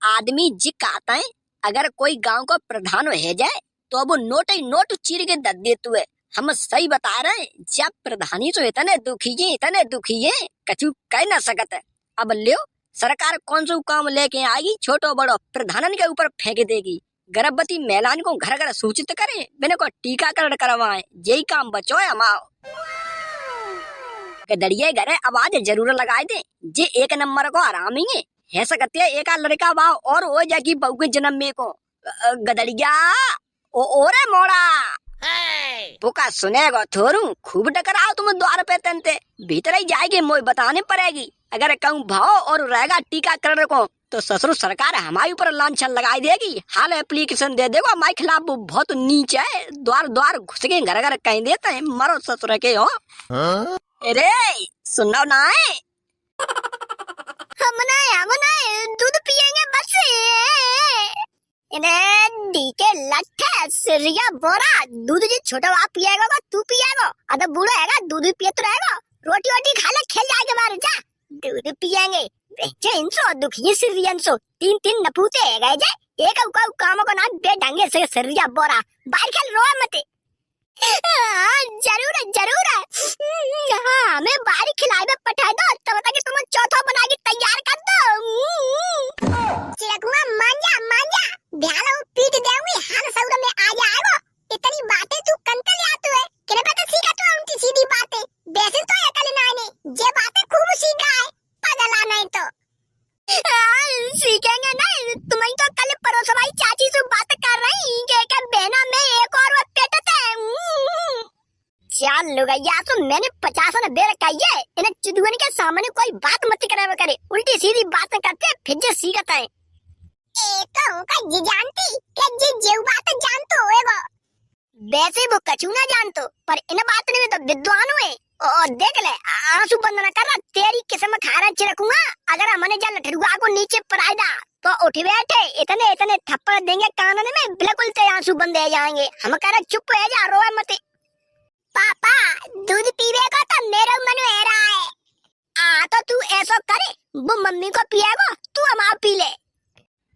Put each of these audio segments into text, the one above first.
आदमी जी कहता है अगर कोई गांव का प्रधान हो जाए तो अब वो नोट ही नोट चीर के दे देते हुए। हम सही बता रहे हैं, जब प्रधानी तो इतने दुखी है कछु कह ना सकत है। अब लियो सरकार कौन सा काम लेके आएगी, छोटो बड़ो प्रधानन के ऊपर फेंक देगी। गर्भवती महिलाओं को घर घर सूचित करें, बिना को टीकाकरण करवाएं, यही काम बचो है हमाओ। गदड़िए घरे आवाज जरूर लगाए दे, जे एक नंबर को आरामी है सकते है एक लड़का वाव और हो जाएगी बहू के जन्म में को। गदड़िया ओरे मोड़ा पुका सुनेगो थोरू खूब डकराओ तुम द्वार पे तनते भीतर ही जाएगी, मोई बताने पड़ेगी। अगर कहूँ भाव और रहेगा टीकाकरण को तो ससुर सरकार हमारे ऊपर लांछन लगाई देगी। हाल एप्लीकेशन दे देगा हमारे खिलाफ बहुत नीचे है, द्वार द्वार घुस के घर घर कह देते हैं मरो ससुर के हो। अरे सुनो ना हम दूध पियेंगे बस। डीके लट्ठे सिरिया बोरा दूध जो छोटा बाप पिएगा तू पिएगा, अगर बूढ़ा है दूध पिए तो रहेगा, रोटी वोटी खा ले खेल जाएगा बाहर जा। दूध पिएंगे इनसो दुखी सिरियन सो तीन तीन नपूते है गए जे एक काम को ना बेढंगे से सिरिया बोरा बाहर खेल रो मत। जरूर जरूर हाँ हमें बाहर खिलाए में पठाए दो तब तक तुम चौथा बना के तैयार कर दो। चिड़कुआ मान जा ध्यान पीट देऊंगी हर सौर में आ जाएगा। इतनी बातें तू कंटल आतू है किने पता सीखा तू उनकी सीधी बातें वैसे तो अकल ना ने जे बातें खूब सीखा है पगला नहीं तो सीखेंगे नहीं। तुम्हें तो कल परोसवाई चाची से बात कर रही के बहना में एक और वो पेटते चाल लुगाइया तो मैंने 50 ने बेर कही है इन्हें चिदुअन के सामने कोई बात मत करे उल्टी सीधी बातें करते फिर जे सीखता है। एक का जी जानती के जी जेव बात जानतो होएगा वैसे वो कछु ना जानतो पर इन बात में तो विद्वान हुए। और देख ले आंसू बंद न कर तेरी किस्म खारा चिरकुआ। अगर हमने जा लठड़ुआ को नीचे पराइदा तो उठ बैठे इतने इतने थप्पड़ देंगे कानन में बिल्कुल ते आंसू बंद हो जाएंगे। हम कह रहे चुप हो जा रोए मत। पापा दूध पीवे का तो मेरा मन हो रहा है तो तू ऐसा करे वो मम्मी को पिएगा तू हम आप पी ले।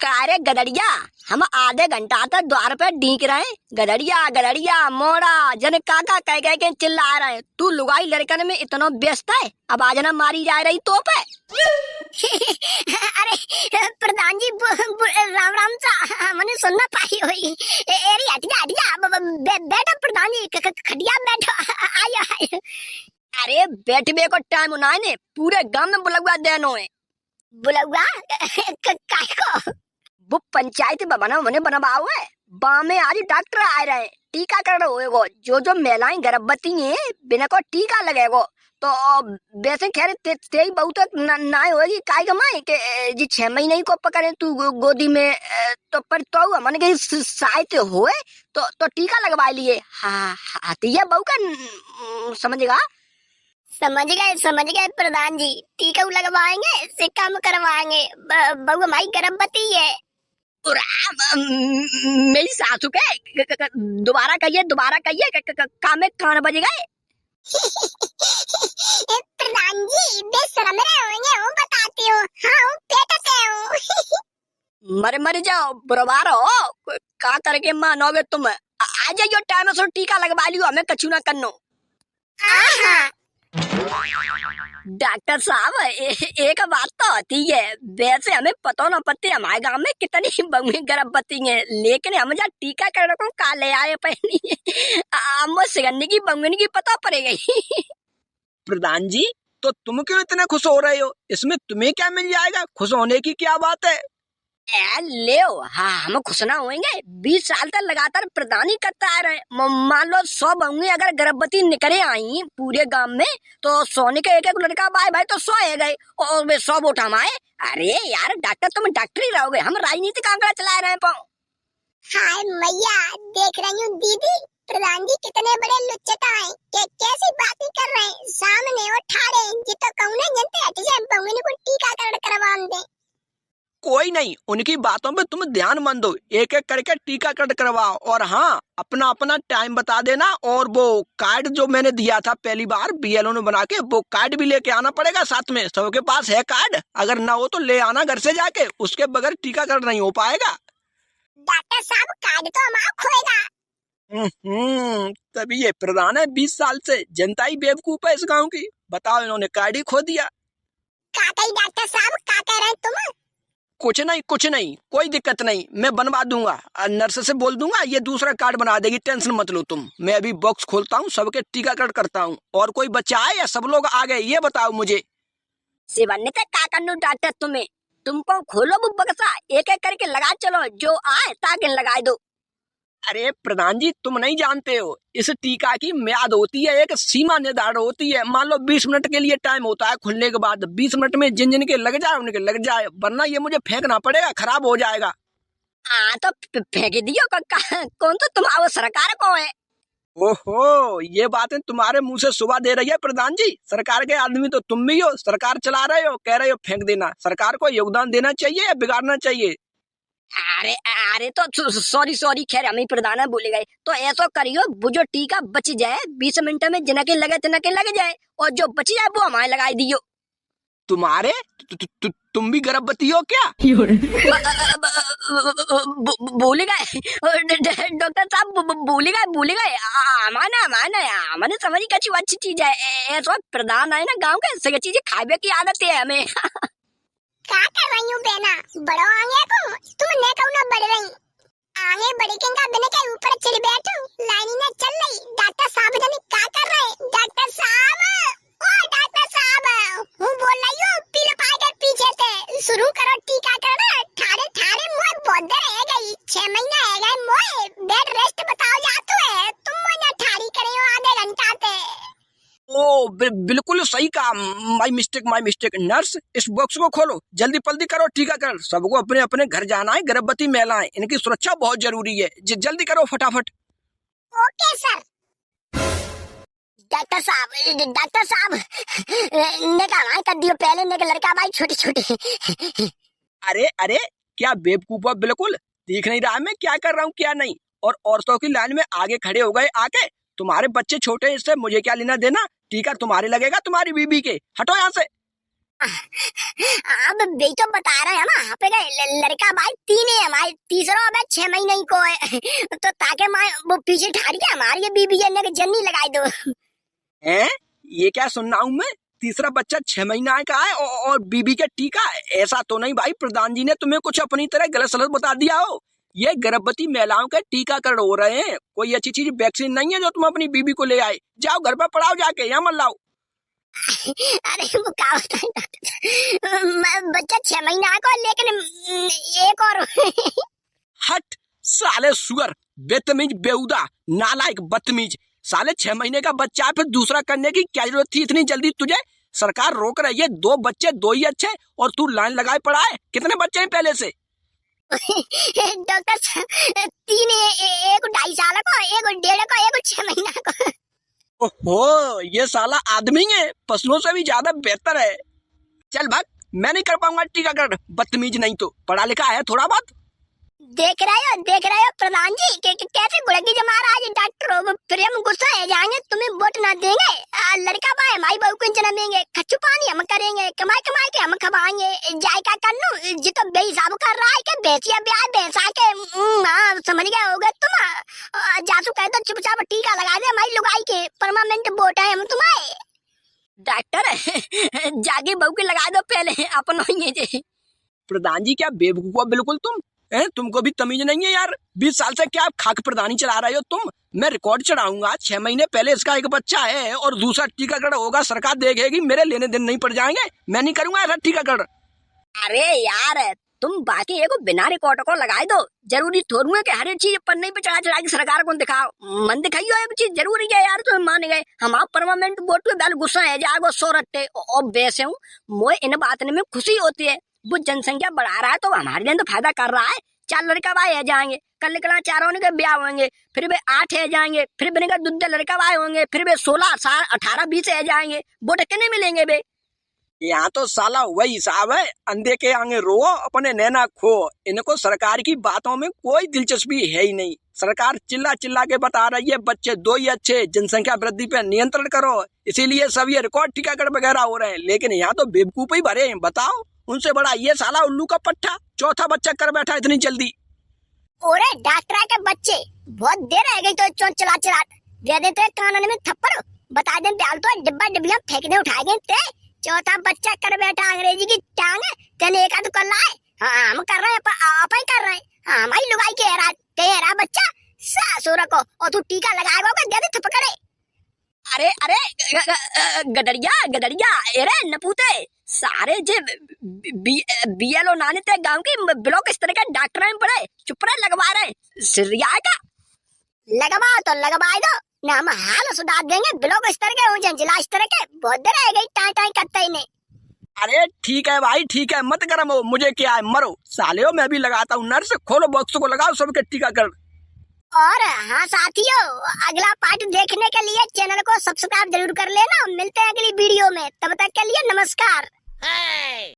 कारे गदड़िया हम आधे घंटा तक द्वार पे डीक रहे गदड़िया गदड़िया मोड़ा जन काका कह के चिल्ला रहे हैं, तू लुगाई लड़कन में इतना व्यस्त है अब आज ना मारी जा रही तो पे। अरे प्रधान जी राम राम सा मैंने सुनना पाई हुई एरी हटिया बैठो प्रधान जी खटिया बैठो आयो। अरे बैठने को टाइम उन्हें ने पूरे गांव में बुलवा देनो है। बुलवा काय को वो पंचायत मैंने बनवाओ है बाँ में आज डॉक्टर आ रहे हैं टीकाकरण होएगो। जो महिलाएं गर्भवती हैं बिना को टीका लगेगो तो वैसे खैर तेरी बहुत ना होगी काय कमाए के जी 6 महीने को पकड़े तू गोदी में तो पर तो हमने कहीं शायद होए तो टीका लगवा लिए। हाँ ये बहू का समझ गए प्रधान जी टीका लगवाएंगे से काम करवाएंगे। बहू हमारी गर्भवती है। मेरी सासू के दोबारा कहिए काम में कान बज गए। प्रधान जी बेशरम होंगे हूँ बताती हूँ हाँ पेट से हूँ। मर जाओ बरबार हो का करके मानोगे तुम। आ जाइयो टाइम से टीका लगवा लियो हमें कछु ना करनो। डॉक्टर साहब एक बात तो होती है वैसे हमें पता न पड़ती हमारे गांव में कितनी बहू गर्भवती है लेकिन हम जहाँ टीकाकरण को का ले आए पहनी हम सिगन्नी की बहू की पता पड़ेगी। प्रधान जी तो तुम क्यों इतने खुश हो रहे हो, इसमें तुम्हें क्या मिल जाएगा, खुश होने की क्या बात है। ले हाँ हम खुश ना होंगे 20 साल तक लगातार प्रधान ही करता आ रहे। मान लो 100 बहुएं अगर गर्भवती निकले आई पूरे गांव में तो 100 के एक लड़का भाई तो 100 है गए और वे 100 वोट हमारे। अरे यार डॉक्टर तुम डॉक्टर ही रहोगे हम राजनीतिक आंकड़ा चला रहे हैं। हाय मैया देख रही हूँ दीदी प्रधान जी कितने बड़े लुच्चता हैं कैसी बातें कर रहे हैं सामने और ठाड़े जी तो कहूँ ना जनते हट जाए बहुएं को टीकाकरण करवा दे। कोई नहीं, उनकी बातों पे तुम ध्यान मत दो, एक एक करके टीकाकरण करवाओ। और हाँ, अपना अपना टाइम बता देना। और वो कार्ड जो मैंने दिया था पहली बार बीएलओ ने बना के, वो कार्ड भी लेके आना पड़ेगा साथ में। सबके पास है कार्ड? अगर ना हो तो ले आना घर से जाके, उसके बगैर टीकाकरण नहीं हो पाएगा। डॉक्टर साहब कार्ड तो हमारा खोएगा। तभी ये प्रधान है 20 साल से, जनता ही बेवकूफ है इस गाँव की। बताओ, इन्होंने कार्ड ही खो दिया। काका डॉक्टर साहब क्या कह रहे हैं तुम? कुछ नहीं, कोई दिक्कत नहीं, मैं बनवा दूंगा। नर्स से बोल दूंगा, ये दूसरा कार्ड बना देगी, टेंशन मत लो तुम। मैं अभी बॉक्स खोलता हूँ, सबके टीकाकरण करता हूँ। और कोई बच्चा आए या सब लोग आ गए, ये बताओ मुझे। शिवन्य का करनू डॉक्टर तुम्हें, तुमको खोलो वो बक्सा, एक एक करके लगा चलो, जो आए ताकि लगा दो। अरे प्रधान जी, तुम नहीं जानते हो, इस टीका की म्याद होती है, एक सीमा निर्धारित होती है। मान लो 20 मिनट के लिए टाइम होता है खुलने के बाद। 20 मिनट में जिन जिन के लग जाए उनके लग जाए, वरना ये मुझे फेंकना पड़ेगा, खराब हो जाएगा। हाँ तो फेंक दियो कौन तो तुम्हारा सरकार को है। ओहो, ये बातें तुम्हारे मुंह से सुबह दे रही है प्रधान जी। सरकार के आदमी तो तुम भी हो, सरकार चला रहे हो, कह रहे हो फेंक देना। सरकार को योगदान देना चाहिए या बिगाड़ना चाहिए? अरे अरे तो सॉरी, खैर हम ही प्रधान है, भूल गए। तो ऐसा करियो, वो जो टीका बच जाए 20 मिनट में, जिनके लगे तिनके लग जाए, और जो बच जाए वो हमारे लगाई दियो। तुम्हारे तुम भी गर्भवती हो क्या? भूल गए डॉक्टर साहब, भूल गए। हमारे समझ की अच्छी चीज है। ऐसा प्रधान है ना गांव के, सही चीजें खावे की आदत है हमें। क्या कर रही हूँ बेना? बड़ो आगे को तुम ने कहूँ ना बढ़ रही आगे बढ़ेगा, बिना के ऊपर चढ़ बैठू, लाइन में चल रही। डॉक्टर साहब जाने क्या कर रहे? डॉक्टर साहब, ओ डॉक्टर साहब, हूँ बोल रही हूँ, पीले पाए के पीछे से शुरू करो टीकाकरण। ठाड़े ठाड़े मुझे बहुत देर है गई, 6 महीना है गए मुझे, बेड रेस्ट बताओ जातू है, तुम मुझे ठाड़ी करे हो आधे घंटा से। ओ बिल्कुल सही कहा, माय मिस्टेक। नर्स, इस बॉक्स को खोलो, जल्दी पल्दी करो टीकाकरण। सबको अपने अपने घर जाना है। गर्भवती महिलाएं, इनकी सुरक्षा बहुत जरूरी है, जल्दी करो फटाफट। Okay sir. डॉक्टर साहब ने कहा कर दियो पहले, ने लड़का भाई छोटे। अरे क्या बेवकूफ है, बिल्कुल देख नहीं रहा मैं क्या कर रहा हूँ क्या नहीं। और औरतों की लाइन में आगे खड़े हो गए आके। तुम्हारे बच्चे छोटे, इससे मुझे क्या लेना देना? टीका तुम्हारे लगेगा, तुम्हारी बीबी के। हटो यहाँ से। अब भाई तो बता रहे हैं ना, यहाँ पे लड़का भाई 3 है, हमारे तीसरा अब 6 महीने ही को है। तो ताकि मैं वो पीछे ठाड़ी के हमारी ये बीबी ने जन्नी लगाई दो। हैं? ये क्या सुन रहा हूँ मैं? तीसरा बच्चा 6 महीना का है और बीबी का टीका? ऐसा तो नहीं भाई, प्रधान जी ने तुम्हें कुछ अपनी तरह गलत सलत बता दिया हो। ये गर्भवती महिलाओं का टीकाकरण हो रहे हैं, कोई अच्छी चीज वैक्सीन नहीं है जो तुम अपनी बीबी को ले आए। जाओ घर पर पढ़ाओ जाके, यहाँ मत लाओ। अरे वो क्या होता है डॉक्टर, बच्चा 6 महीना का, लेकिन एक और। हट साले सुअर, बेतमीज, बेहुदा, नालायक, बदतमीज। साले 6 महीने का बच्चा है, फिर दूसरा करने की क्या जरूरत थी इतनी जल्दी तुझे? सरकार रोक रही है, 2 बच्चे 2 ही अच्छे, और तू लाइन लगाए पड़ा है। कितने बच्चे हैं पहले से? डॉक्टर 3, एक 2.5 साल का, एक 1.5 का, एक 6 महीना का। ओहो, ये साला आदमी है, पशुओं से भी ज्यादा बेहतर है। चल भाग, मैं नहीं कर पाऊंगा टीकाकरण, बदतमीज नहीं तो। पढ़ा लिखा है थोड़ा बहुत। देख रहे हो प्रधान जी कैसे गुड़गी जमा रहा है डॉक्टर। प्रेम गुस्सा है जाएंगे, तुम्हें वोट ना देंगे। लड़का भाई माई बहू को जन्मेंगे, खच्चू पानी हम करेंगे, कमाई के हम खवाएंगे। जाय का करनू जी तो बेहिसाब कर रहा है कि बेचिया ब्याह बेचा के। समझ गए होगे तुम। जासू कहे तो चुपचाप टीका लगा दे हमारी लुगाई के, परमानेंट वोट है हम तुम्हारे। डॉक्टर जाके बहू के लगा दो पहले अपनो ये। प्रधान जी क्या बेवकूफ हो बिल्कुल तुम? तुमको भी तमीज नहीं है यार? 20 साल से क्या खाक प्रधानी चला रहे हो तुम? मैं रिकॉर्ड चढ़ाऊंगा, 6 महीने पहले इसका एक बच्चा है और दूसरा टीकाकरण होगा, सरकार देखेगी, मेरे लेने देने नहीं पड़ जाएंगे। मैं नहीं करूंगा ऐसा टीकाकरण। अरे यार तुम बाकी एक बिना रिकॉर्ड को लगाए दो, जरूरी थोड़ी है कि हर एक चीज पन्ने पे चढ़ा के सरकार को दिखाओ। मन दिखाइयो एक चीज जरूरी है यार, तुम मान गए हम आप परमानेंट वोट पे बैल गुस्सा है जागो सो रट्टे। और वैसे हूँ मोए इन बात में खुशी होती है, वो जनसंख्या बढ़ा रहा है तो हमारे लिए तो फायदा कर रहा है। 4 लड़का भाई है जाएंगे, कल निकला 4 होने के ब्याह होंगे, फिर वे 8 है जाएंगे, फिर बने का 2 लड़का भाई होंगे, फिर वे 16, 18, 20 है जाएंगे। वोट कितने मिलेंगे बे? यहाँ तो साला वही हिसाब है, अंधे के आगे रो अपने नैना खो। इनको सरकार की बातों में कोई दिलचस्पी है ही नहीं। सरकार चिल्ला चिल्ला के बता रही है बच्चे 2 ही अच्छे, जनसंख्या वृद्धि पे नियंत्रण करो, इसीलिए सब ये रिकॉर्ड टीकाकरण वगैरह हो रहे हैं। लेकिन यहाँ तो बेवकूफ ही भरे हैं। बताओ, उनसे बड़ा ये साला उल्लू का पट्टा 4था बच्चा कर बैठा इतनी जल्दी। ओरे डॉक्टर के बच्चे, बहुत देर रह गई तो चोट चला चला दे देते कानून में थप्पड़, बता दे प्याल तो डिब्बा डिब्बियां फेंक दे उठा गए ते। 4था बच्चा कर बैठा अंग्रेजी की टांग, तेने एक आध कर लाए। हाँ हम कर रहे हैं, आप ही कर रहे हैं। हाँ हमारी लुगाई के हरा तेरा बच्चा सासुर को, और तू टीका लगाएगा दे दे थपकड़े। अरे अरे गडरिया गडरिया, अरे नपूते सारे जे बीएलओ नाने ते गांव की ब्लॉक इस तरह का डॉक्टर में पड़े चुप रहे, लगवा रहे सिरिया का। लगवा तो लगवाए दो ना, हम हाल सुधार देंगे। ब्लॉक इस तरह के हो जिला इस तरह के, बहुत देर रह गई टाई टाई करते ही नहीं। अरे ठीक है भाई ठीक है, मत गरम हो, मुझे क्या है, मरो साले हो, मैं भी लगाता हूँ। नर्स खोलो बॉक्स को, लगाओ सबके टीकाकरण। और हाँ साथियों, अगला पार्ट देखने के लिए चैनल को सब्सक्राइब जरूर कर लेना। मिलते हैं अगली वीडियो में, तब तक के लिए नमस्कार।